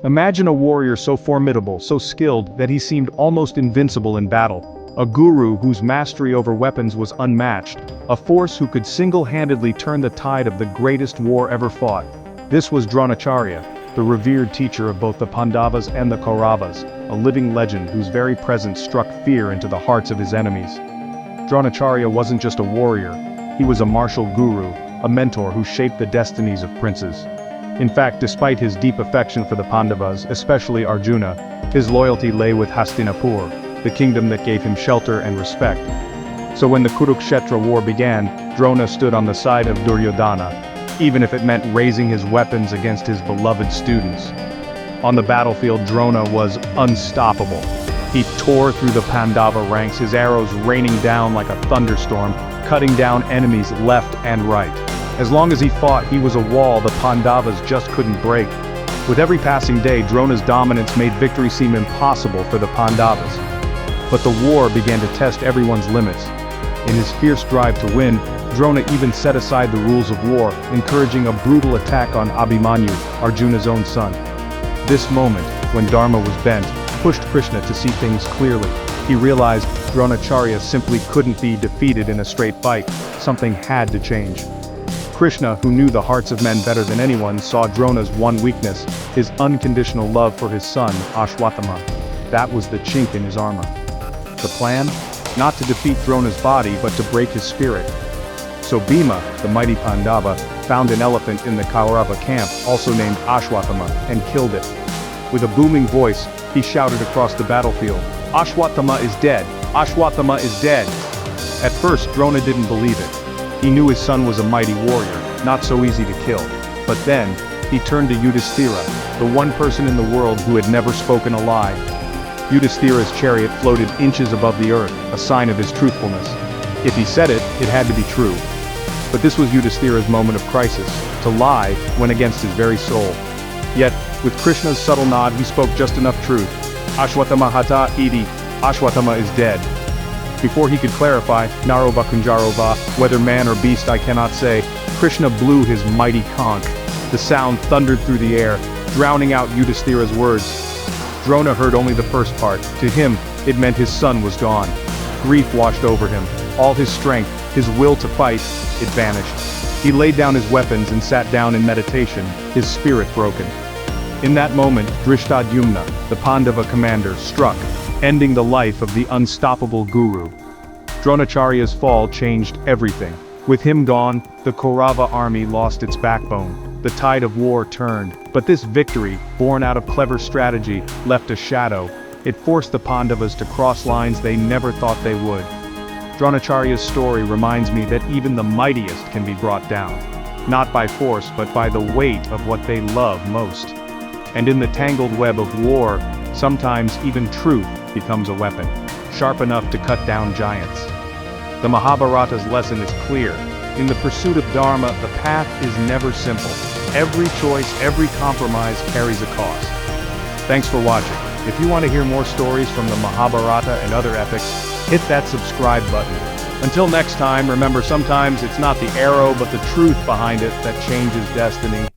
Imagine a warrior so formidable, so skilled, that he seemed almost invincible in battle. A guru whose mastery over weapons was unmatched. A force who could single-handedly turn the tide of the greatest war ever fought. This was Dronacharya, the revered teacher of both the Pandavas and the Kauravas, a living legend whose very presence struck fear into the hearts of his enemies. Dronacharya wasn't just a warrior, he was a martial guru, a mentor who shaped the destinies of princes. In fact, despite his deep affection for the Pandavas, especially Arjuna, his loyalty lay with Hastinapur, the kingdom that gave him shelter and respect. So when the Kurukshetra war began, Drona stood on the side of Duryodhana, even if it meant raising his weapons against his beloved students. On the battlefield, Drona was unstoppable. He tore through the Pandava ranks, his arrows raining down like a thunderstorm, cutting down enemies left and right. As long as he fought, he was a wall the Pandavas just couldn't break. With every passing day, Drona's dominance made victory seem impossible for the Pandavas. But the war began to test everyone's limits. In his fierce drive to win, Drona even set aside the rules of war, encouraging a brutal attack on Abhimanyu, Arjuna's own son. This moment, when Dharma was bent, pushed Krishna to see things clearly. He realized Dronacharya simply couldn't be defeated in a straight fight. Something had to change. Krishna, who knew the hearts of men better than anyone, saw Drona's one weakness, his unconditional love for his son, Ashwatthama. That was the chink in his armor. The plan? Not to defeat Drona's body, but to break his spirit. So Bhima, the mighty Pandava, found an elephant in the Kaurava camp, also named Ashwatthama, and killed it. With a booming voice, he shouted across the battlefield, "Ashwatthama is dead! Ashwatthama is dead!" At first, Drona didn't believe it. He knew his son was a mighty warrior, not so easy to kill. But then, he turned to Yudhishthira, the one person in the world who had never spoken a lie. Yudhishthira's chariot floated inches above the earth, a sign of his truthfulness. If he said it, it had to be true. But this was Yudhishthira's moment of crisis. To lie went against his very soul. Yet, with Krishna's subtle nod, he spoke just enough truth. Ashwatthama hata iti, Ashwatthama is dead. Before he could clarify, Narova Kunjarova, whether man or beast I cannot say, Krishna blew his mighty conch. The sound thundered through the air, drowning out Yudhishthira's words. Drona heard only the first part. To him, it meant his son was gone. Grief washed over him. All his strength, his will to fight, it vanished. He laid down his weapons and sat down in meditation, his spirit broken. In that moment, Drishtadyumna, the Pandava commander, struck, ending the life of the unstoppable guru. Dronacharya's fall changed everything. With him gone, the Kaurava army lost its backbone. The tide of war turned, but this victory, born out of clever strategy, left a shadow. It forced the Pandavas to cross lines they never thought they would. Dronacharya's story reminds me that even the mightiest can be brought down. Not by force, but by the weight of what they love most. And in the tangled web of war, sometimes even truth becomes a weapon, sharp enough to cut down giants. The Mahabharata's lesson is clear. In the pursuit of Dharma, the path is never simple. Every choice, every compromise carries a cost. Thanks for watching. If you want to hear more stories from the Mahabharata and other epics, hit that subscribe button. Until next time, remember sometimes it's not the arrow but the truth behind it that changes destiny.